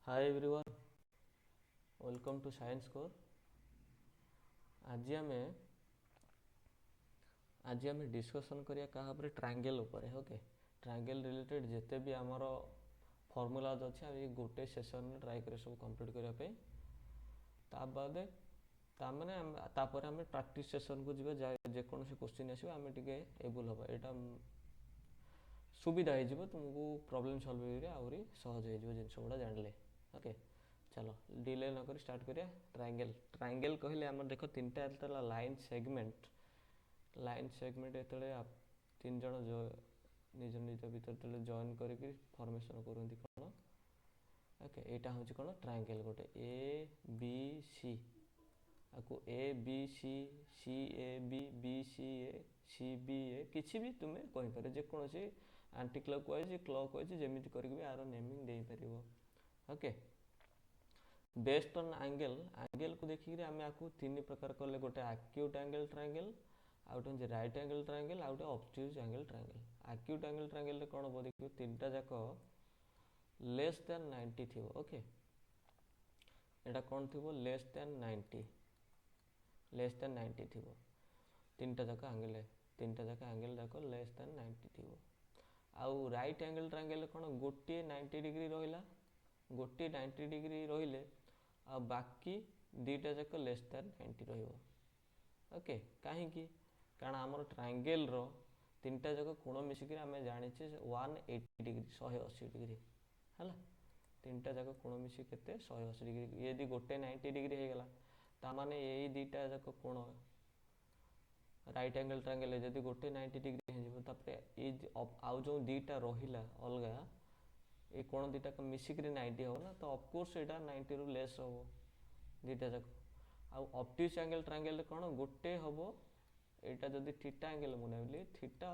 Hi everyone, welcome to science core. आज आमे discussion करिया कहा पर ट्रायंगल ऊपर। ओके, ट्रायंगल रिलेटेड जिते भी आमर फॉर्मूलाज अच्छे आ गोटे सेशन ट्राई कर सब कंप्लीट करने ता बादे ताने तापर आम प्रैक्टिस सेशन को जीवा जेकोसी क्वेश्चन आसो आम टे एबुल हम यहाँ सुविधा हो तुमको प्रॉब्लम सॉल्व आहरी सहज हो जिन गुड़ा जानले। ओके, चलो डिले नक स्टार्ट करिया। ट्रायंगल ट्रायंगल कहले आम देख तीन टा लाइन सेगमेंट ये तीन जन निज निज भर जॉइन करके फॉर्मेशन करती कौन। ओके, यहाँ हूँ कौन ट्रायंगल गोटे ए बी सी आपको A B C C A B B C B A किसी भी तुम्हें कहींपर जेकोसी आंटी क्लॉक वाइज जमी करके आर नेमिंग दे पार। ओके, बेस्ड ऑन एंगल को देखिए आम आपको तीन प्रकार कले गोटे एक्यूट एंगल ट्रायंगल आउटे हूँ राइट एंगल ट्रायंगल आउटे obtuse angle triangle. Acute angle triangle कौन हम देखिए तीन टा जाक लेस देन 90 थी। ओके, यहाँ कौन थी लेस देन 90 थी तीन टा जाक एंगल जाक लेस देन 90 थी। आउ राइट एंगल ट्रायंगल कौन गोटे 90 डिग्री रहा गोटे 90 डिग्री रहिले आ बाकी दीटा जाक लेस देन 90 रहिबो। ओके, कहीं कारण आमर ट्रायंगल रो तीन टा जाक कोण मिसिक आम जाने 180 डिग्री 180 डिग्री है। तीन टा जाक कोण मिसिक के 180 डिग्री यदि गोटे 90 डिग्री हो गला तामाने यही दीटा जाक कोण राइट एंगल ट्रायंगल जब गोटे 90 डिग्री हो आउ जो दीटा रहा अलग ये कोण दीटा मिसिक 90 हो ना, तो ऑफकोर्स यहाँ 90 रु लेस हम दीटा जाक। आउ ऑब्ट्यूज एंगल ट्रायंगल कौन गोटे हम यहाँ जब थीटा एंगल मुझे थीटा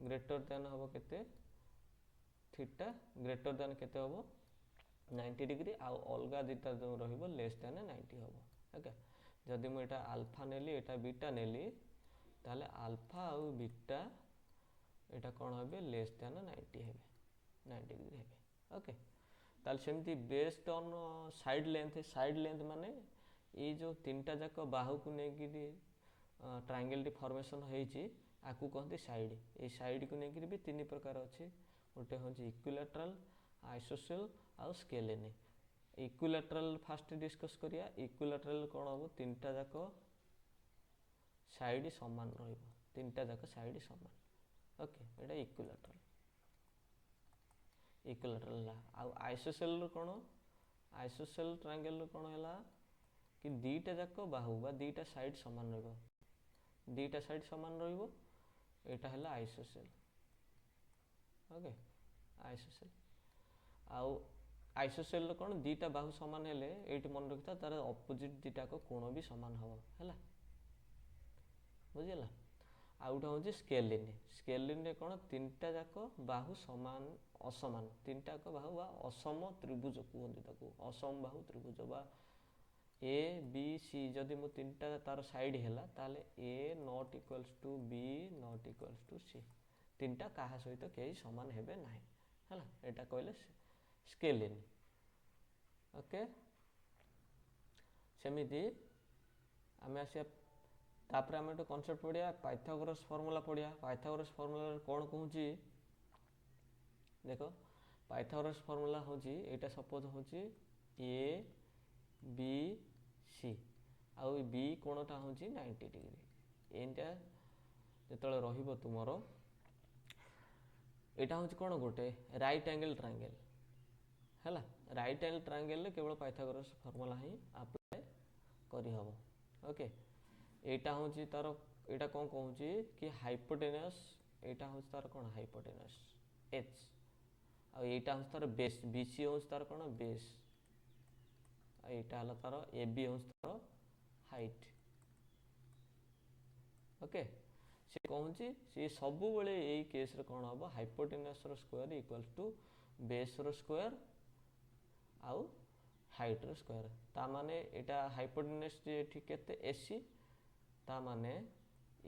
ग्रेटर देन हम के थीटा ग्रेटर देन के हम 90 डिग्री आउ अलग दीटा जो रेस देन 90 हम। ओके, जदि मुझे आल्फा नेली यहाँ बीटा नेली ताले आल्फा आउ बीटा यहाँ कौन हे लेस देन 90 हे 90 डिग्री हे। ओके, ताल सेमती बेस्ड ऑन साइड लेंथ माने ये जो तीन टा जाक बाहु को लेकिन ट्रायंगल टी फॉर्मेशन होती आपको कहते साइड। ये साइड को लेकिन भी तीन प्रकार अच्छे गोटे हूँ इक्विलैटरल आइसोसेल आउ स्केलेन। इक्विलैटरल फास्ट डिस्कस करिया। इक्विलैटरल कौन हम तीन टा जाक साइड समान रहिबो तीन टा जाक साइड समान। ओके, ये इक्विलैटरल आउ आइसोसेल कौन आइसोसेल ट्रायंगल कौन है कि दीटा जाक बाहु बा दीटा साइड समान दीटा साइड समान यहाँ है आइसोसेल। ओके, आइसोसेल आउ आइसोसेल कौन दीटा बाहु समान हेले ये मन रखता तार अपोजिट दीटा को कोण भी समान हम है बुझीगला। आउ गोटे हूँ स्केलिन। स्केलिन कौन तीन टा जाक बाहु समान असमान तीन टा बाहु बा असम त्रिभुज कहते असम बाहु त्रिभुज बा ए बी सी जदि मो तीन टा तार साइड है ताले A not equals to B not equals to C तीन टा क्या सहित कहीं समान हेबे ना है यहाँ कहले स्केलिन। ओके, सेमिति आम आसिया तापर आम एक कनसेप्ट पढ़िया पाइथागोरस फॉर्मूला पढ़िया। पाइथागोरस फॉर्मूला कौन कहूँ देख पाइथागोरस फॉर्मूला हूँ यहाँ सपोज हूँ ए बी सी आउ बी कोणटा हूँ 90 डिग्री एंटा जो रहिबो तुमर यहाँ हूँ कौन गोटे राइट एंगल ट्रायंगल है। राइट एंगल ट्रायंगल केवल पाइथागोरस फॉर्मूला ही अप्लाई करहब। ओके, यहाँ हूँ तार यहाँ कौन कहूँ कि हाइपोटेनस यहाँ हूँ तार कौन हाइपोटेनस एच आ यहाँ हूँ तार बेस बी सी हूँ तार कौन बेस यहाँ है तार ए बी हूँ तार हाइट। ओके, सी कहूँ सी सब बेले यही केस रे कौन हम hypotenuse square equals to base square आउ हाइट स्क्वायर ता माने यहाँ हाइपोटेनस के एसी ता माने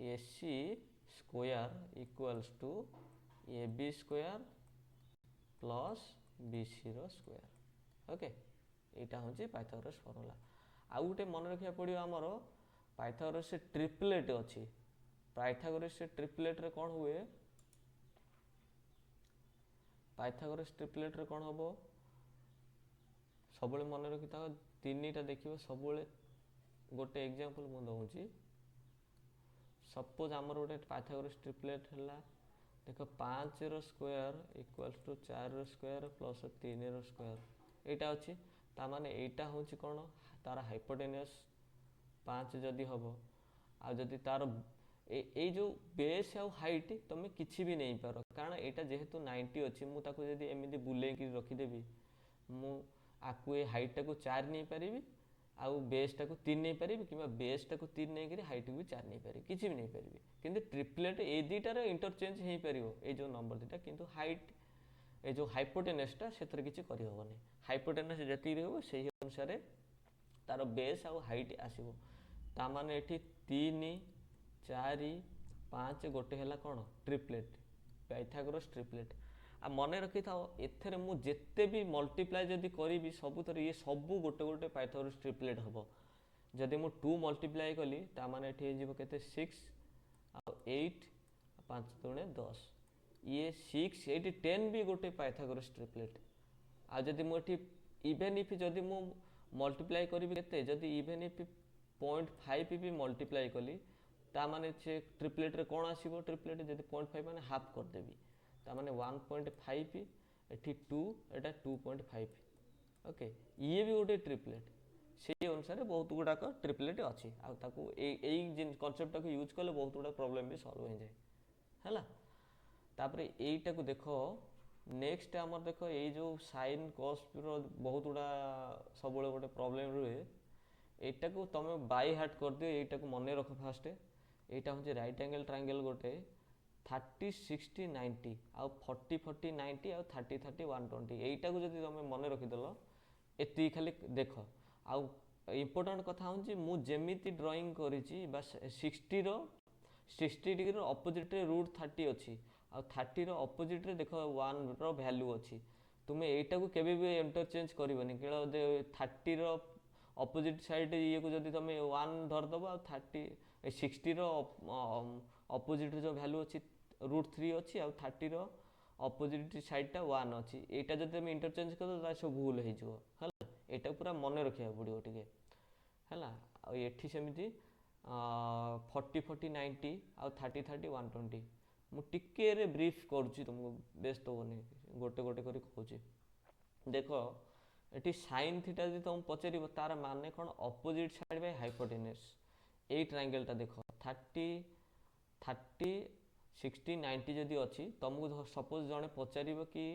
AC square equals to A B square plus B C रो स्क्वायर। ओके एटा हूँ पाइथागोरस फर्मूला आउ गोटे मन रखा पड़ो आमर पाइथागोरस ट्रिपलेट अच्छी पाइथागोरस ट्रिपलेट रे कौन हुए पाइथागोरस ट्रिपलेट रे कौन हम सब मन रखी था तीन टा देखिए सब गोटे एग्जांपल मु दूँ सपोज आमर गोटे पाइथागोरस ट्रिपलेट है देख 5 रो स्क्वायर इक्वल्स टू 4 रो स्क्वायर प्लस 3 रो स्क्वायर एटा अच्छी तामाने एटा हूँ कौन तार हाइपोटेनियस 5 जदि हम आदि तार ए जो बेस आउ हाइट तुम किसी भी नहीं पार कारण एटा जेहेतु 90 अच्छी मुझे एमती बुले रखीदेवी मु आकु ए हाइट टाक 4 नहीं पारि आउ बेस टाक 3 नहीं पारि कि बेस टाक 3 नहीं करी हाइट को भी 4 नहीं पारि किसी भी नहीं पारि किंतु ट्रिपलेट ए दुटार इंटरचेंज हो पार ये जो नंबर दुटा किंतु हाइट ए जो हाइपोटेनसटा से किसी करहबनी हाइपोटेनस जी रही से अनुसार तार बेस आउ हाइट आसो ताने ये 3 4 5 गोटे है कौन ट्रिपलेट पाइथागोरस ट्रिपलेट आ मन रखी था एथेर मु जेते भी मल्टीप्लाई जदि करी सब थर ये सब गोटे गोटे पाइथागोरस ट्रिपलेट हम जदि मु 2 मल्टीप्लाई कली ताने के 6 आ 8 5 दुणे 10 ये 6 ये 10 भी गोटे पाइथागोरस ट्रिपलेट आ जदि मुझे इवेन इफ जदि मु मल्टीप्लाई करी के जदि इवेन इफ 0.5 भी मल्टीप्लाई कली ताने से ट्रिपलेट रे कौन आसो ट्रिपलेट जब 0.5 मैंने हाफ करदेवी ताने 1.5 एटी 2 एटा 2.5 ओके ये भी गोटे ट्रिपलेट से अनुसार बहुत गुड़ाक ट्रिपलेट अच्छी कनसेप्ट टाक यूज कले बहुत गुड़ा प्रोब्लेम भी सॉल्व हो जाए है तापर यहीटा को देख नेक्स्ट आमर देख ये जो साइन कॉस बहुत गुड़ा सब गोटे प्रोब्लेम रुए यहाँ को तुम बाय हार्ट कर दियो यहाँ मन रख फास्ट यहाँ हूँ राइट एंगल ट्रायंगल गोटे 30 60 90 आउ 40 40 90 आउ 30 30 120 यहाँ को जब तुम मन रखीदेल ये खाली देख आउ इम्पोर्टाट कथा हूँ मुझे ड्रॉइंग करी 60 डिग्री अपोजिट √30 अच्छी आ 30 अपोजिट देख 1 वैल्यू अच्छी तुम्हें यहाँ को केवे भी इंटरचेंज करनी केवल 30 अपोजिट साइड ये को जब तुम 1 धरदेव आ 60 अपोजिट जो वैल्यू अच्छी √3 अच्छी आ 30 अपोजिट साइडटा 1 अच्छी यहाँ जब तुम इंटरचेंज कर सब भूल है यहाँ पूरा मन रखा पड़ो टे है ये सेमती 40 40 90 आ 30 30 120 मुझे ब्रीफ करुँची तुमको व्यस्त होनी गोटे गोटे कर कहूँ देख ये साइन थीटा जो तुम पचार तार माने कौन अपोजिट साइड बाय हाइपोटेनस ये ट्रायंगलटा देख 30 30 60 90 जदि अच्छी तुमको सपोज जड़े पचार कि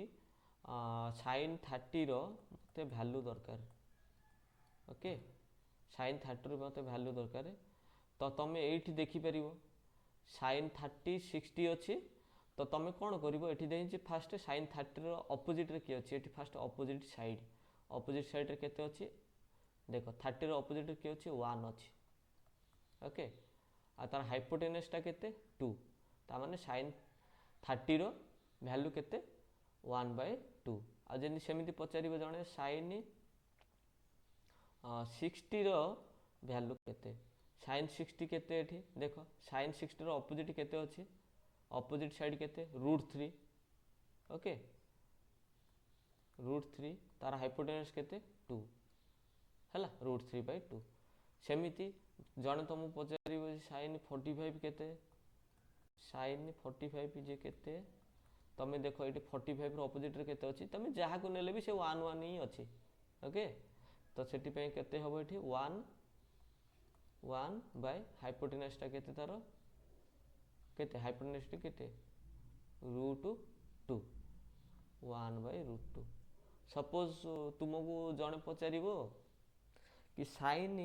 साइन 30 मत भैल्यू दरकार ओके साइन 30 मत भैल्यू दरकार तो तुम ये देखिपर साइन 30 60 अच्छी तो तुम कौन कर फास्ट साइन 30 अपोजिट रे किए अच्छी फास्ट अपोजिट साइड रे केते अच्छी देख 30 अपोजिट रे किए अच्छी 1 अच्छी ओके आ तार हाइपोटेनसटा केते 2 तामाने साइन 30 वैल्यू केते 1/2 आ जमी सेमती पचार जड़े साइन 60 वैल्यू केते साइन 60 केते एठी देख साइन 60 अपोजिट केते अच्छी अपोजिट साइड केते √3 ओके √3 तार हाइपोटेनस केते 2 है √3/2 सेमिति जड़े तुमको पचार साइन 45 केते साइन 45 जे केते तुम देख ये 45 अपोजिट रे केते अच्छी तुम जहाँ को नेले भी से 1 1 ही अच्छी ओके तो से केते हम ये 1 बाय हाइपोटेनसटा केते तार केते हाइपोटेनसटा केते √2 1/√2 सपोज तुमको जड़े पचार कि साइन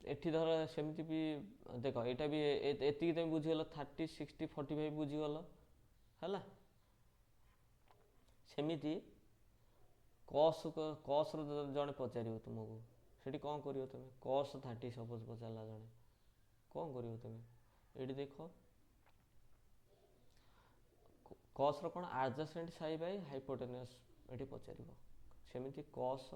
एठी धर सेमती भी देख यहाँ भी एति तुम बुझीगल 30 60 45 बुझीगल है सेमती कस जड़े पचार तुमको से कौन कर तुम कस 30 सपोज पचारा जड़े कौन कर तुम ये देख କସ୍ର କ'ଣ ଆଡ଼ଜସେଣ୍ଟ ସାଇଡ୍ ବାଇ ହାଇପୋଟେନସ୍ ଏଠି ପଚାରିବ। ସେମିତି କସ୍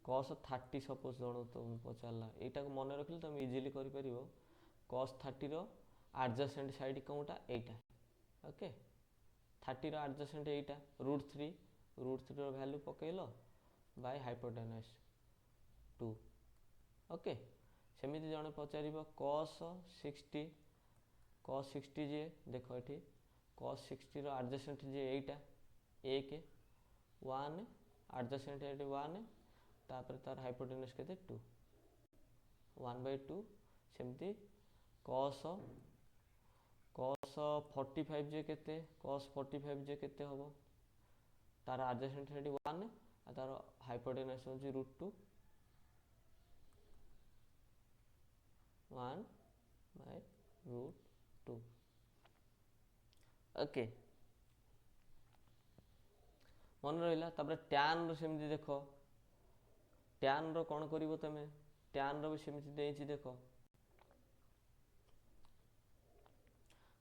30 ସପୋଜ ଜଣକୁ ତୁମକୁ ପଚାରିଲା, ଏଇଟାକୁ ମନେ ରଖିଲେ ତୁମେ ଇଜିଲି କରିପାରିବ। cos 30ର ଆଡ଼ଜସେଣ୍ଟ ସାଇଡ୍ କେଉଁଟା? ଏଇଟା। ଓକେ, 30ର ଆଡ଼ଜସେଣ୍ଟ ଏଇଟା √3, √3ର ଭ୍ୟାଲୁ ପକେଇଲ ବାଇ ହାଇପୋଟେନସ୍ 2। ଓକେ, ସେମିତି ଜଣେ ପଚାରିବ cos 60, cos 60 ଯିଏ ଦେଖ ଏଠି cos 60ର ଆଡ଼ଜସେଣ୍ଟ ଯିଏ ଏଇଟା 1, 1 ଆଡ଼ଜସେଣ୍ଟ ଏଠି 1, ତାପରେ ତାର ହାଇପୋଟେନସ୍ କେତେ 2, 1/2। ସେମିତି cos 45 ଯେ କେତେ, cos 45 ଯେ କେତେ ହେବ, ତାର ଆଡ଼ଜସେଣ୍ଟ ସେଠି 1 ଆଉ ତାର ହାଇପୋଟେନସ୍ ହେଉଛି √2, 1/√2। ଓକେ, ମନେ ରହିଲା। ତାପରେ ଟ୍ୟାନ୍ର ସେମିତି ଦେଖ, ଟ୍ୟାନ୍ର କ'ଣ କରିବ ତୁମେ, ଟ୍ୟାନ୍ର ବି ସେମିତି ଦେଇଛି ଦେଖ,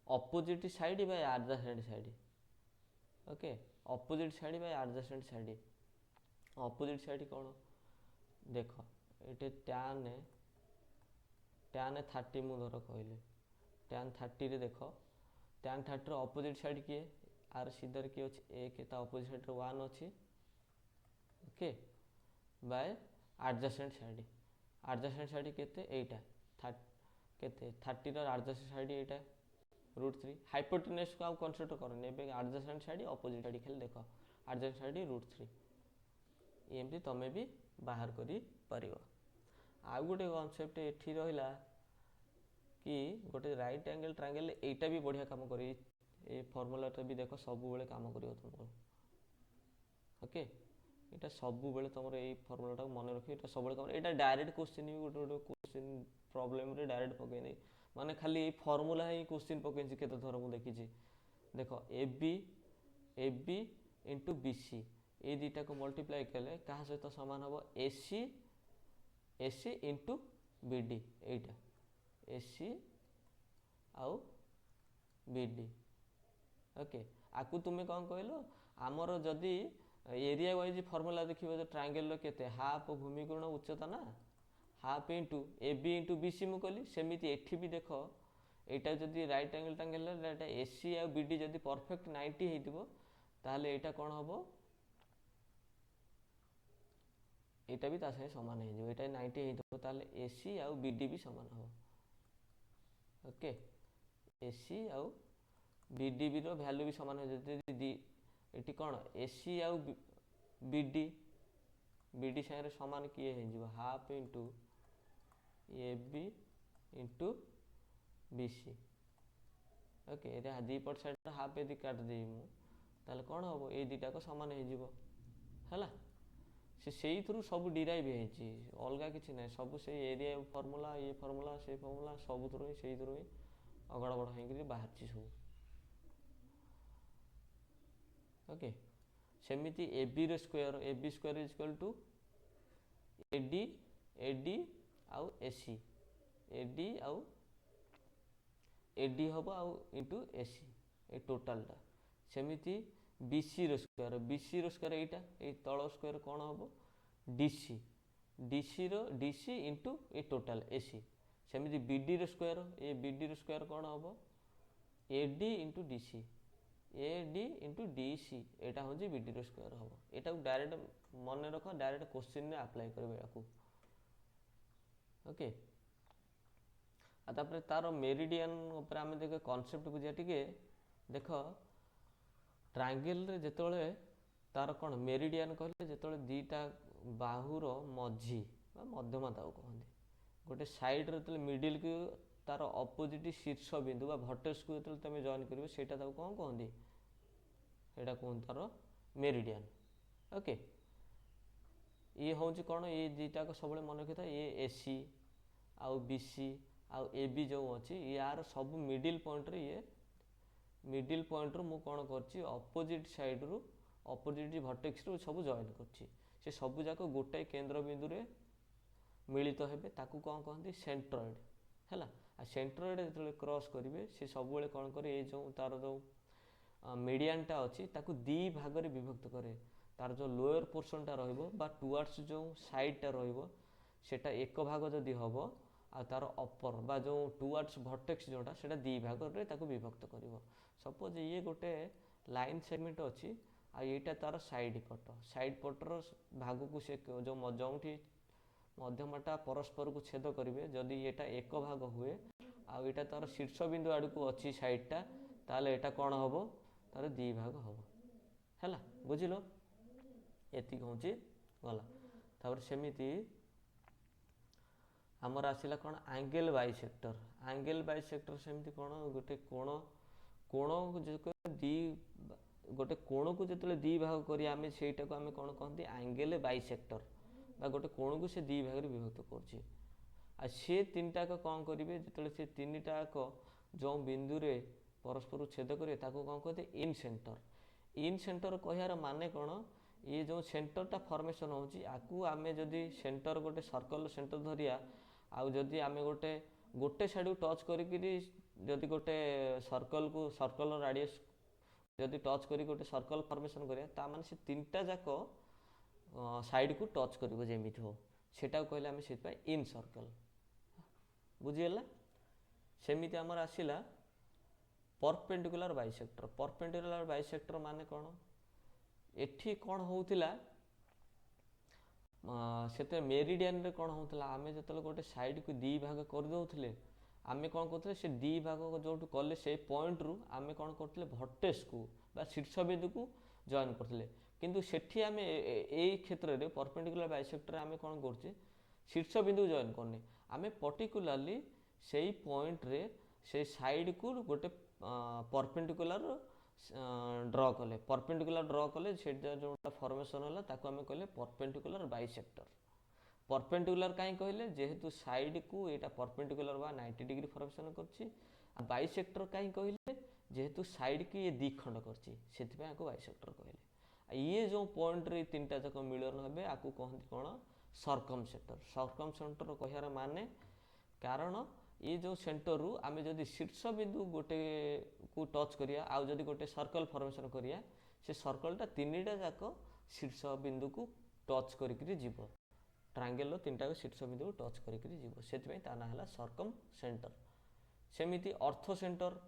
opposite side by adjacent side. Okay, opposite side by adjacent side. Opposite side କ'ଣ ଦେଖ, ଏଠି ଟ୍ୟାନ୍ 30 ମୁଁ ଧର କହିଲି, ଟ୍ୟାନ୍ 30ରେ ଦେଖ, ଟ୍ୟାନ୍ 30ର ଅପୋଜିଟ୍ ସାଇଡ୍ କିଏ, ଆର ସିଧାରେ କିଏ ଅଛି 1, ତା ଅପୋଜିଟ୍ ସାଇଡ୍ରେ 1 ଅଛି। Okay, Bai adjacent side, ଆଡ଼ଜସେଣ୍ଟ side କେତେ ଏଇଟା, କେତେ 30ର ଆଡ଼ଜସେଣ୍ଟ ସାଇଡ୍ ଏଇଟା √3। ହାଇପୋଟେନସ୍କୁ ଆଉ କନସିଡର କରନି, ଏବେ ଆଡ଼ଜସେଣ୍ଟ ସାଇଡ୍ ଅପୋଜିଟ୍ ସାଇଡ୍ ଖାଲି ଦେଖ, ଆଡ଼ଜସେଣ୍ଟ ସାଇଡ୍ √3। ଏମିତି ତମେ ବି ବାହାର କରିପାରିବ। ଆଉ ଗୋଟେ କନସେପ୍ଟ ଏଠି ରହିଲା କି ଗୋଟେ ରାଇଟ୍ ଆଙ୍ଗେଲ୍ ଟ୍ରାଙ୍ଗେଲ୍, ଏଇଟା ବି ବଢ଼ିଆ କାମ କରେ, ଏ ଫର୍ମୁଲାଟା ବି ଦେଖ ସବୁବେଳେ କାମ କରିବ ତୁମର। ଓକେ, ଏଇଟା ସବୁବେଳେ ତୁମର ଏଇ ଫର୍ମୁଲାଟାକୁ ମନେ ରଖିବ, ଏଇଟା ସବୁବେଳେ କାମ। ଏଇଟା ଡାଇରେକ୍ଟ କୋଶ୍ଚିନ୍ ବି ଗୋଟେ କୋଶ୍ଚିନ୍ ପ୍ରୋବ୍ଲେମରେ ଡାଇରେକ୍ଟ ପକେଇ ଦେଇ, ମାନେ ଖାଲି ଏଇ ଫର୍ମୁଲା ହିଁ କୋଶ୍ଚିନ୍ ପକେଇଛି କେତେଥର ମୁଁ ଦେଖିଛି। ଦେଖ AB ଇଣ୍ଟୁ BC, ଏଇ ଦୁଇଟାକୁ ମଲ୍ଟିପ୍ଲାଏ କଲେ କାହା ସହିତ ସମାନ ହେବ, AC ଇଣ୍ଟୁ BD, ଏଇଟା AC ଆଉ BD। ଓକେ, ଆକୁ ତୁମେ କ'ଣ କହିଲ, ଆମର ଯଦି ଏରିଆ ୱାଇଜ୍ ଫର୍ମୁଲା ଦେଖିବ ଯେ ଟ୍ରାଙ୍ଗେଲର କେତେ, ହାଫ୍ ଭୂମି ଗୁଣ ଉଚ୍ଚତା ନା, half into AB into BC ମୁଁ କହିଲି। ସେମିତି ଏଠି ବି ଦେଖ, ଏଇଟା ଯଦି ରାଇଟ୍ ଆଙ୍ଗେଲ୍ ଟ୍ରାଙ୍ଗେଲର, ଏଇଟା AC ଆଉ BD ଯଦି ପରଫେକ୍ଟ 90 ହେଇଥିବ, ତାହେଲେ ଏଇଟା କ'ଣ ହେବ, ଏଇଟା ବି ତା ସାଙ୍ଗେ ସମାନ ହେଇଯିବ। ଏଇଟା 90 ହେଇଥିବ, ତାହେଲେ AC ଆଉ BD ବି ସମାନ ହେବ। ଓକେ, AC ଆଉ BD ର ଭ୍ୟାଲୁ ବି ସମାନ ହେଇଯିବ। ଯଦି ଏଠି କ'ଣ AC ଆଉ BD ସାଙ୍ଗରେ ସମାନ କିଏ ହେଇଯିବ, half into AB into BC। Okay, ଏଇଟା ଦୁଇପଟ ସାଇଡ୍ର ହାଫ୍ ଯଦି କାଟିଦେବି ମୁଁ, ତାହେଲେ କ'ଣ ହେବ, ଏଇ ଦୁଇଟାକ ସମାନ ହେଇଯିବ ହେଲା। ସେଇଥିରୁ ସବୁ ଡିରାଇଭ୍ ହେଇଛି, ଅଲଗା କିଛି ନାହିଁ, ସବୁ ସେଇ ଏରିଆ ଫର୍ମୁଲା, ଇଏ ଫର୍ମୁଲା, ସେ ଫର୍ମୁଲା, ସବୁଥିରୁ ହିଁ ସେଇଥିରୁ ହିଁ ଅଗଡ଼ ବଡ଼ ହେଇକିରି ବାହାରିଛି ସବୁ। ଓକେ, ସେମିତି ABର square, AB square is equal to AD ଆଉ AC, AD ହେବ ଆଉ ଇଣ୍ଟୁ AC, ଏ ଟୋଟାଲଟା। ସେମିତି BCର ସ୍କୋୟାର ଏଇଟା, ଏଇ ତଳ ସ୍କୋୟାର କ'ଣ ହେବ, DC ଇଣ୍ଟୁ ଏ ଟୋଟାଲ AC। ସେମିତି BDର ସ୍କୋୟାର କ'ଣ ହେବ, AD ଇଣ୍ଟୁ DC, ଏଇଟା ହେଉଛି BDର ସ୍କୋୟାର ହେବ। ଏଇଟାକୁ ଡାଇରେକ୍ଟ ମନେ ରଖ, ଡାଇରେକ୍ଟ କୋଶ୍ଚିନ୍ରେ ଆପ୍ଲାଏ କରିବ ୟାକୁ। ଓକେ, ଆଉ ତାପରେ ତାର ମେରିଡ଼ିଆନ୍ ଉପରେ ଆମେ ଦେଖ କନସେପ୍ଟ ବୁଝିବା ଟିକେ। ଦେଖ, ଟ୍ରାଙ୍ଗେଲରେ ଯେତେବେଳେ ତାର କ'ଣ ମେରିଡ଼ିଆନ୍ କହିଲେ, ଯେତେବେଳେ ଦୁଇଟା ବାହୁର ମଝି ବା ମଧ୍ୟମା ତାକୁ କହନ୍ତି, ଗୋଟେ ସାଇଡ଼୍ରେ ଯେତେବେଳେ ମିଡ଼ିଲ୍କୁ ତାର ଅପୋଜିଟ୍ ଶୀର୍ଷ ବିନ୍ଦୁ ବା ଭର୍ଟେକ୍ସକୁ ଯେତେବେଳେ ତୁମେ ଜଏନ୍ କରିବ, ସେଇଟା ତାକୁ କ'ଣ କହନ୍ତି, ସେଇଟା କୁହନ୍ତି ତାର ମେରିଡ଼ିଆନ୍। ଓକେ, ଇଏ ହେଉଛି କ'ଣ, ଇଏ ଦୁଇଟାକ ସବୁବେଳେ ମନେ ରଖିଥାଏ, ଇଏ AC ଆଉ BC ଆଉ AB ଯେଉଁ ଅଛି, ୟାର ସବୁ ମିଡ଼ିଲ୍ ପଏଣ୍ଟରୁ ମୁଁ କ'ଣ କରିଛି, ଅପୋଜିଟ୍ ସାଇଡ଼୍ରୁ ଅପୋଜିଟ୍ ଭର୍ଟେକ୍ସରୁ ସବୁ ଜଏନ୍ କରିଛି। ସେ ସବୁଯାକ ଗୋଟାଏ କେନ୍ଦ୍ର ବିନ୍ଦୁରେ ମିଳିତ ହେବେ, ତାକୁ କ'ଣ କହନ୍ତି, ସେଣ୍ଟ୍ରଏଡ଼୍ ହେଲା। आ सेंट्रोइड जो क्रॉस करेंगे सी सब कौन करे ये जो तार जो मीडियनटा अच्छी ताकू दी भाग में विभक्त करे तार जो लोअर पोर्शनटा रहा टुवर्ड्स जो साइडटा रहा एक भाग जदि हम आ तार अपर बा जो टुवर्ड्स भर्टेक्स जोटा से दी भाग में ताकू विभक्त कर सपोज ये गोटे लाइन सेगमेंट अच्छी आ येटा तार साइड पटर भाग को से जो मध्यमटा परस्पर को छेद करेंगे जदि एटा एक भाग हुए आटा तार शीर्ष बिंदु आड़ को अच्छी साइडटा ताले एटा कौन हम तार दी भाग हम है बुझिल एति हूँ गला तापर सेमिति आमर आसला कौन एंगल बाइसेक्टर सेमती कौन गोटे कोण दी गोटे कोण को जो दी भाग करी आम से कौन कहते एंगल बाइसेक्टर बा गोटे कोण को से दी भाग विभक्त कर सी तीन टाक कौन करेंगे जो से तीन टाक जो बिंदु रे परस्पर छेद करेंगे ताको कौन कहते इन सेंटर कहार माने कौन ये जो सेंटरटा फॉर्मेशन होची आकु आमे जदि सेंटर गोटे सर्कल सेंटर धरिया आउ जदि आमे गोटे साइड को टच करी जदि गोटे सर्कल को सर्कल राडियस जदि टच करी गोटे सर्कल फॉर्मेशन करिया ता माने से तीनटा जाक साइड को टच करिवो जेमिति हो सेटा कहले आमे सेत पाई इन सर्कल बुझियला सेमिति हमर आसिला परपेंडिकुलर बाइसेक्टर माने कौन एठी कौन होउतिला सेते मेरिडियन रे कौन होउतिला आमे जतले गोटे साइड को दी भाग कर दउथिले आमे कौन करथिले से दी भाग को जोटु कले से पॉइंट रु आमे कौन करथिले भर्टेक्स को बा शीर्ष बिंदु को जॉइन करथिले किंतु सेठी आमे एई क्षेत्र रे परपेंडिकुलर बाइसेक्टर आमे कौन करछे शीर्ष बिंदु जॉइन करने आमे पर्टिकुलरली सेई पॉइंट रे से साइड को गोटे परपेंडिकुलर ड्र कले से जो फॉर्मेशन है ताको आमे कहले परपेंडिकुलर बाइसेक्टर परपेंडिकुलर कहीं कहले जेहेतु साइड को यहाँ परपेंडिकुलर बा 90 डिग्री फॉर्मेशन करछि बाइसेक्टर कहीं कहले जेहेतु साइड की ये द्विखंड करछि सेति आपको बाइसेक्टर कहले ये जो पॉइंट रे तीनटा जाक मिलन हेबे आपको कहते कौन सर्कमसेंटर कहार माने कारण ये जो सेंटर रु आमे जदि शीर्ष बिंदु गोटे को टच करिया आउ जदि गोटे सर्कल फॉर्मेशन करिया से सर्कलटा तीनटा जाक शीर्ष बिंदु को टच करिकरी जीव ट्रायंगल तीनटा शीर्ष बिंदु को टच करिकरी जीव सेति ता ना हला सर्कम सेंटर सेमिति अर्थ सेंटर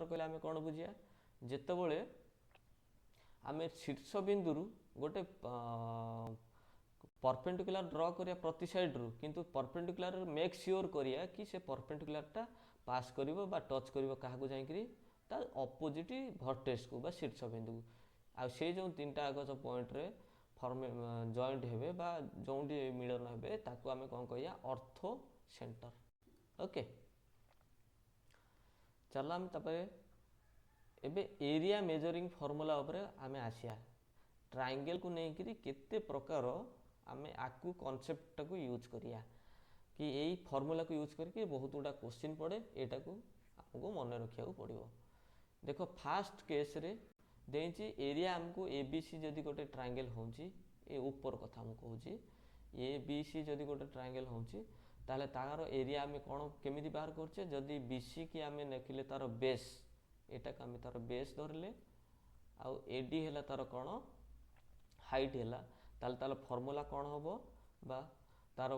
कहले आमे कोन बुझिया जेतेबेले आमे शीर्ष बिंदु रु गोटे परपेंडिकुलर ड्र करिया प्रति साइड रु किंतु परपेंडिकुलर मेक श्योर करिया कि से परपेंडिकुलरटा पास करिवो बा टच करिवो काहा को जाईकरी ता ऑपोजिट भर्टेक्स को बा शीर्ष बिंदु आ से जो तीनटा आगज पॉइंट रे फॉर्म जॉइंट हेबे बा जोंडी मिलन हेबे ताको आमे कोन कहिया ऑर्थो सेंटर ओके चला हम तपरे एबे एरिया मेजरिंग फार्मूला उपरे आमे आसिया ट्रायंगल को नै करी केते प्रकार आमे आकु कॉन्सेप्ट को यूज करिया कि यही फार्मूला को यूज करके बहुत गुड़ा क्वेश्चन पड़े एटा को आपको मन रखिया पड़ो देखो फास्ट केस रे देछि एरिया हमको एबीसी जदि गोटे ट्रायंगल होउची ए ऊपर कथा हम कहूची एबीसी जदि गोटे ट्रायंगल होउची ताले तार एरिया आमे कोन केमिति बाहर करछे जदि बीसी की आमे नखिले तार बेस एटा का आमे तार बेस धरले आ एडी हैला तार कोन हाइट हैला ताले ताले फार्मूला कोन होबो बा तार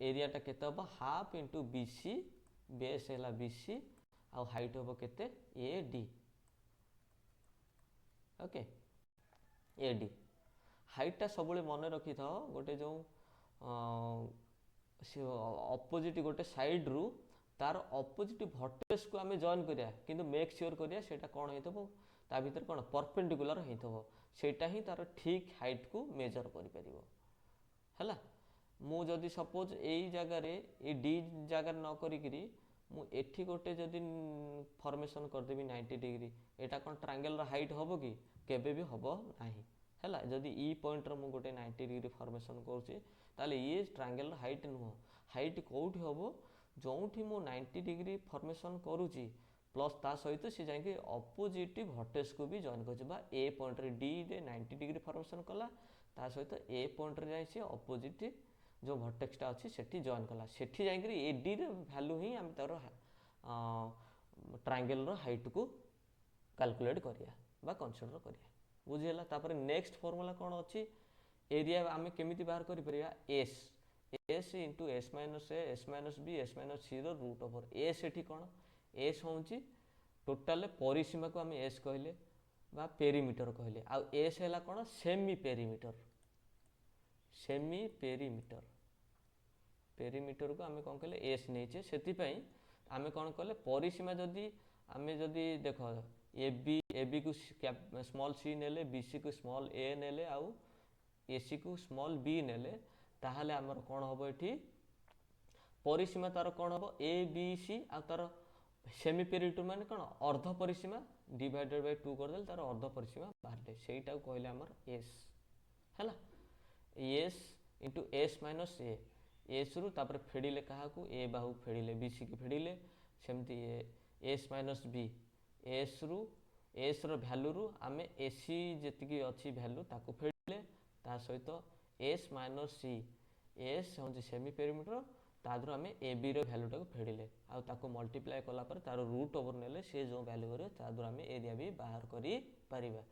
एरियाटा केते होबो हाफ इंटू बीसी बेस हैला बीसी आ हाइट होबो केते एडी ओके एडी हाइटटा सबले मन रखी था गोटे जो अपोजिट गोटे साइड रु तार अपोजिट भर्टेक्स को आमे जॉइन करिया किंतु मेक श्योर करिया सेटा कोन हेतबो ता भीतर कोन परपेंडिकुलर हेतबो सेटा ही तार ठीक हाइट को मेजर करि परिबो हला मु जदि सपोज एई जगह रे ए डी जगह न करी करी मु एठी गोटे जदि फॉर्मेशन कर देबी 90 डिग्री एटा कोन ट्रायंगल रो हाइट होबो कि केबे भी होबो नाही हला जदि ई पॉइंट रो मु गोटे 90 डिग्री फॉर्मेशन करछि ताले ये ट्रायंगल रो हाइट नुहो हाइट कोठी होबो जोंठी मु 90 डिग्री फॉर्मेशन करूछि प्लस ता सहित से जाके अपोजिट भर्टेक्स को भी जॉइन करछि बा ए पॉइंट रे डी रे 90 डिग्री फॉर्मेशन कला ता सहित ए पॉइंट रे जाई से अपोजिट जो भर्टेक्सटा अच्छी सेठी जॉइन कला सेठी जाइकरी एडी रे वैल्यू ही आम तार ट्रायंगल रो हाइट को कैलकुलेट करिया बा कंसीडर करिया बुझीला। तापर नेक्स्ट फॉर्मूला कौन अच्छी एरिया आम केमी बाहर करिया S S into S minus A S minus B S minus C रो रूट ओवर एस एठी कौन एस हूँ टोटाल परिसीमा को आम एस कहले बा पेरीमीटर कहले आ एस है कौन सेमी पेरीमीटर पेरीमीटर को आम कौन कहले एस नहीं से आम कौन कले परिसीमा जदि आम जदि देख ए बी को स्मॉल सी नेले बी सी को स्मॉल ए नेले आउ ए सी को स्मॉल बी नेले ताहले आमर कौन हम ये परिसीमा तार कौन हम ए बी सी आ तार सेमी पेरीमीटर मान कौन अर्ध परिसीमा डिवाइडेड बाय 2 करदे तार अर्ध परिसीमा बाहर सेटा कहले आमर एस है S into S minus A S रु तापर फेडिले क्या ए बाहू फेडिले बी सी की फेडिले सेमती एस माइनस बी एस रु एस रो भैल्यू रु आम ए सी जी अच्छी भैल्यू ताको फेडिले ता सहित एस माइनस सी एस हूँ सेमी पेरीमीटर तादर आम ए बी रो भैल्यूटा को फेडिले आउ मल्टीप्लाई कलापर तार रूट ओवर नेले से जो भैल्यू करे तादर आम एरिया भी बाहर करि परिबा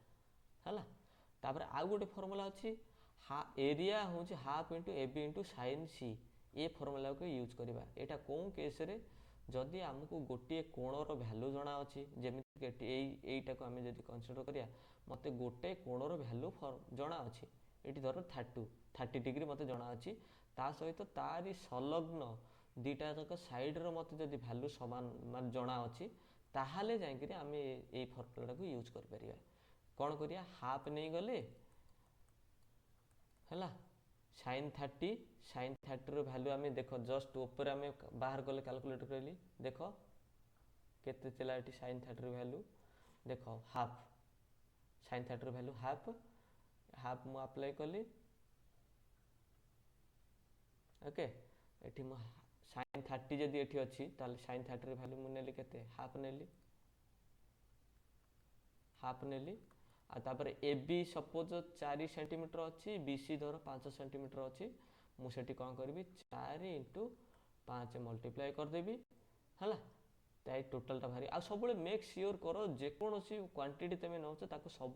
है। तापर आउ गोटे फॉर्मूला अच्छी एरिया हूँ half into A B into sine C ये फॉर्मूला को यूज करवा यहाँ कौन केस रे जदि आमको गोटे कोणर भैल्यू जना अच्छी जमीटा को आम जब कनसीडर करिया मत गोटे कोणर भैल्यू जना अच्छी ये धर 30 डिग्री मत जना अच्छी ता सहित तारी संलग्न दीटा तक साइड रो मत जदि भैल्यू समान मान जना अच्छी ताहले जाइकरी आम ये फॉर्मूला को यूज कर परिया कौन करिया हाफ नहीं गले है साइन 30 रो भैल्यू आम देख जस्ट ऊपर आम बाहर गले कैलकुलेट करली देख केते चला ये साइन 30 रो भैल्यू देख हाफ साइन 30 रो भैल्यू हाफ मु अप्लाई कली ओके एठी मु साइन 30 जदि एठी अच्छी ताले साइन 30 रो भैल्यू मु नेली केते हाफ नेली आ तापर ए बी सपोज 4 सेंटीमीटर अच्छी बी सी धर 5 सेंटीमीटर अच्छी मुझे कौन करी 4 इंटू 5 मल्टीप्लाई करदेवी है टोटालटा भारी आ सब मेक सियोर कर जेकोसी क्वांटिटी तुम नौच सब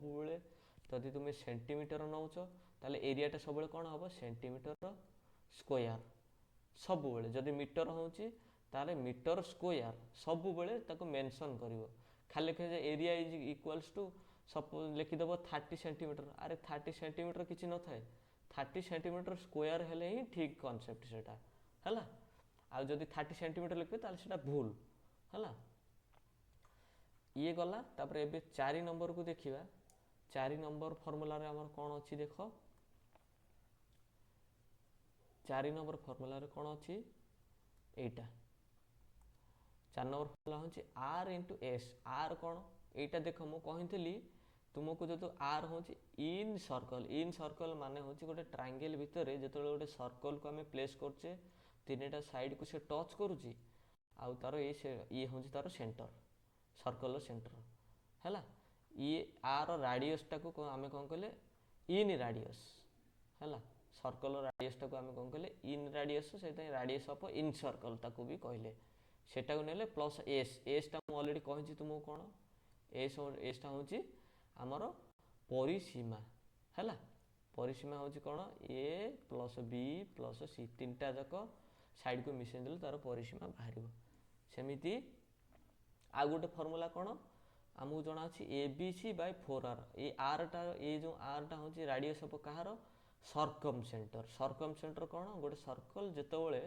जदि तुम सेंटीमीटर नौच ताले एरियाटा सब कौन हम सेंटीमीटर स्क्वायर सब जदि मीटर होची ताले मीटर स्क्वायर सब मेंशन करिवो खाली कहे area is equals to suppose लिखिदेव 30 सेंटीमीटर अरे 30 सेंटीमीटर किसी न थाए 30 सेंटीमीटर स्क्वायर हेले ही ठीक कॉन्सेप्ट सेटा है आ जदि 30 सेंटीमीटर लिखे ताले सेटा भूल है ये गला तापर एबे 4 नंबर को देखिबा 4 नंबर फॉर्मूला रे हमर कोन अछि देखो 4 नंबर फॉर्मूला रे कोन अछि एटा 4 नंबर फॉर्मूला होछि r इंटू s r कोन एटा देखो मु कहितली तुमको जो आर हूँ इन सर्कल माने हूँ गोटे ट्रायंगल भितर जो गोटे सर्कल को आम प्लेस करचे 3टा साइड को से टच करुच्ची आउ तार ये हूँ तार सेंटर सर्कल सेंटर है ये आर राडियसटा को आम कौन कहले इन राडियस है सर्कल राडियसटा को आम कौन कहले इन राडियस से राडियस ऑफ इन सर्कल ताको भी कहले सेटा को नेले प्लस एसटा मु ऑलरेडी कहि तुमको कौन एसटा हूँ आमर परिसीमा है परिसीमा हूँ कौन ए प्लस बी प्लस सी 3टा जाक साइड को मिसेई देले तार परिसीमा बाहर सेमिति आ गोटे फॉर्मूला कौन आमको जना अच्छी ए बी सी बाय 4r ये आरटा ये जो आरटा हूँ राडियस ऑफ कहार सर्कम सेंटर कौन गोटे सर्कल जितेबाला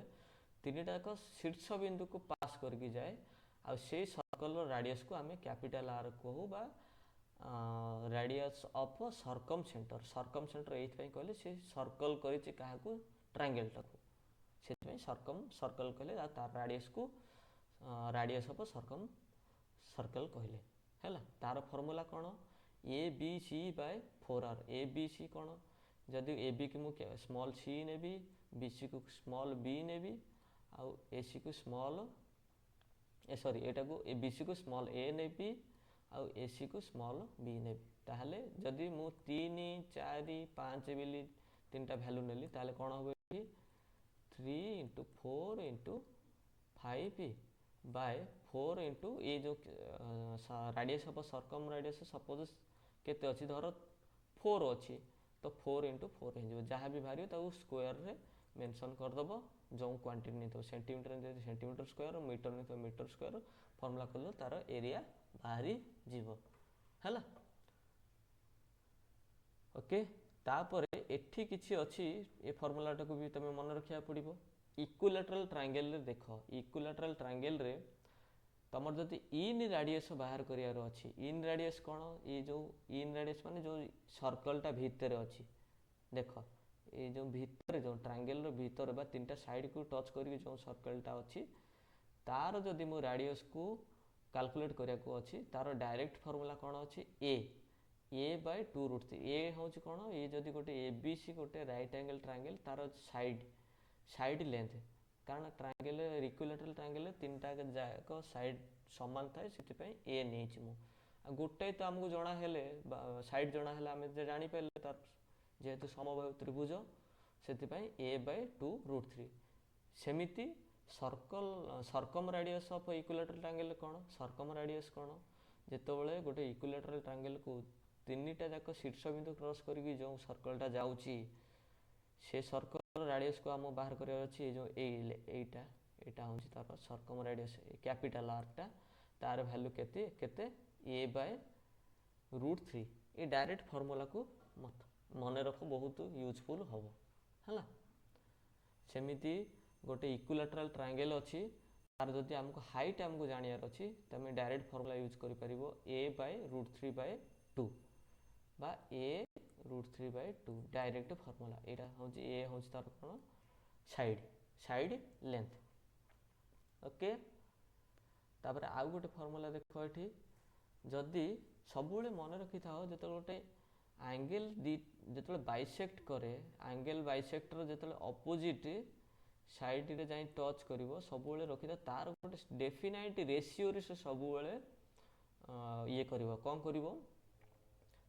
3टा जाक शीर्ष बिंदु को पास करके जाए आ से सर्कल राडियस को आम कैपिटल आर कहू बा राडियस ऑफ सर्कम सेंटर ये कहले से सर्कल करिछि काहाकू ट्रायंगलटा को से सर्कल कहले तार राडियस को राडियस ऑफ सर्कल कहले है तार फॉर्मूला कौन A B C by 4r A B C कौन जदि ए बी की मुझे स्मॉल सी नेबी बी सी को स्मॉल बी नेबी आउ ए सी को स्मॉल सॉरी एटा को ए बी सी को स्मॉल ए नेबी आउ ए सी को स्मॉल बी नेबी ताहले जदि मु 3 4 5 बिली 3टा वैल्यू नेली ताहले कौन हम 3 इंटू 4 इंटू 5 बाय 4 इंटू ये जो राडियस हम सर्कम राडियस सपोज केते अच्छी धर 4 अच्छी तो 4 इंटू 4 हो जहाँ भी बाहर स्क्वायर रे मेंशन करदेव जो क्वांटिटी नहीं तो सेंटीमीटर सेंटीमीटर स्क्वायर मीटर नहीं तो मीटर स्क्वायर फॉर्मूला कर तार एरिया बाहरी जीव है ओके तापर एठी किछि अछि ए फॉर्मूलाटा को भी तुम मन रखिया पड़िबो इक्विलैटरल ट्रायंगल रे देख इक्विलैटरल ट्रायंगल रे तमर जदि इन रेडियस बाहर करियार अछि इन रेडियस कोन ये जो इन रेडियस माने जो सर्कलटा भीतर अछि देख ये जो भीतर जो ट्रायंगल रो भीतर बा तीनटा साइड को टच करके जो सर्कलटा अछि तार जदि मो रेडियस को कैलकुलेट करिया को अछि तार डायरेक्ट फार्मूला कोन अछि ए बाय 2√3 ए हूँ कौन ये जदि गोटे ए बी सी गोटे राइट एंगल ट्रायंगल तार साइड लेंथ कारण ट्रायंगल इक्विलैटरल ट्रायंगल तीन टा जाक साइड समान थाए से ए नहीं गोटे तो आमको जना हेले साइड जना हेले आम जानी पारे तार जेहेतु समबाहु त्रिभुज से ए बाय 2√3 सेमिति circumradius of equilateral triangle कौन सर्कम रेडियस कौन जितेबाला गोटे इक्विलैटरल ट्रायंगल को तीनटा जाक शीर्ष बिंदु क्रॉस करके जो सर्कलटा जाऊँगी से सर्कल रेडियस को आम बाहर कर जो एटा हूँ तार सर्कम रेडियस कैपिटल आरटा तार भैल्यू केते केते ए बाय √3 ये डायरेक्ट फॉर्मूला को मत मन रख बहुत यूजफुल हम है सेमिति गोटे इक्विलैटरल ट्रायंगल अच्छी तार जदि आमको हाइट आमको जानियार अच्छी तुम डायरेक्ट फॉर्मूला यूज कर पारिबो ए बाय √3 बाय 2 बा ए √3 बाय 2 डायरेक्ट फॉर्मूला एटा हूँ ए हूँ तार कौन साइड लेंथ ओके तापर आउ गोटे फॉर्मूला देख ये जदि सब मन रखी था जो गोटे एंगल जो बाइसेक्ट करे एंगल बाइसेक्टर जो अपोजिट साइड रे जाई टच करिवो सब रखी था तार गोटे डेफिनाइट रेशियो रे से सब ये करिवो कौन करिवो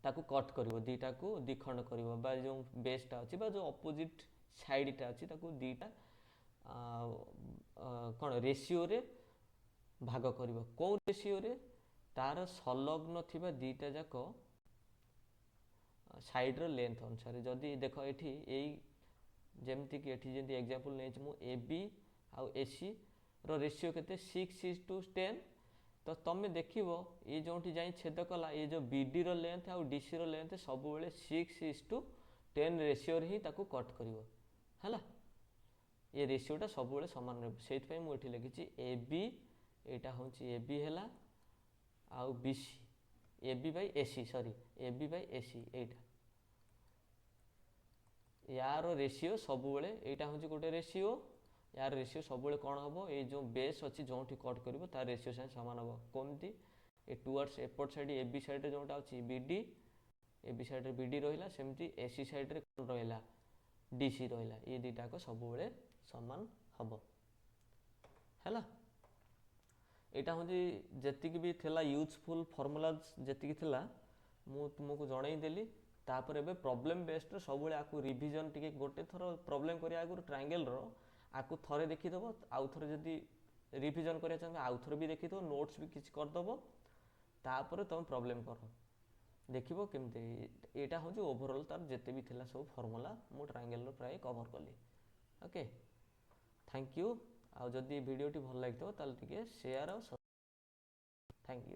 ताकू कट करिवो दीटा को दिखंड करिवो बा जो बेसटा अछि बा जो अपोजिट साइडटा अछि ताकू दीटा कौन रेशियो रे भाग करिवो कौ रेशियो रे तार संलग्न थिबा दीटा जाक साइड रो लेंथ अनुसार जदि देख एठी एई जेमति कि एठी जेंति एग्जांपल नै मु A B uh A C row ratio केते 6:10 तो तुम देखो ये जो जाई छेद कला ये जो बीडी रो लेंथ आ डीसी रो लेंथ सब 6:10 रेशियो ही ताकू कट करिवो हैला ये रेशियोटा सब सामान रह से मुझे लिखी ए बी यहाँ हूँ ए बी है आउ B C A B by A C sorry A B by A C एटा यार रेशियो सब यहाँ हूँ गोटे रेशियो यार रेशियो सब कौन हम ये जो बेस अच्छी जो कट कर तार रेशियो साथ सामान हम कमती ए टुवर्ड्स एपट साइड ए बी साइड जोटा अच्छी B D A B side B D रहा सेमती ए सी साइड कौन रहा डी सी रहा ये दुटाक सब सामान हम है यहाँ हूँ जी भी थिला यूजफुल फॉर्मूलाज जी थिला मु तुमको जनईदेली तापर एबे प्रॉब्लम बेस्ड सब आपको रिविजन टिके गोटे थर प्रॉब्लम करिया आगु ट्रायंगल रो आपको थरे देखिदबो आउ थरे जदी रिविजन करिया चाहे आउ थरे भी देखिदबो नोट्स भी किछ करदबो तापर तुम प्रॉब्लम करो देखिबो केमते एटा हो जो ओवरऑल तार जते भी थिला सब फार्मूला मु ट्रायंगल रो प्राय कवर कली ओके थैंक यू आ जदी वीडियो टी भल लागितो ताल टिके शेयर और थैंक यू।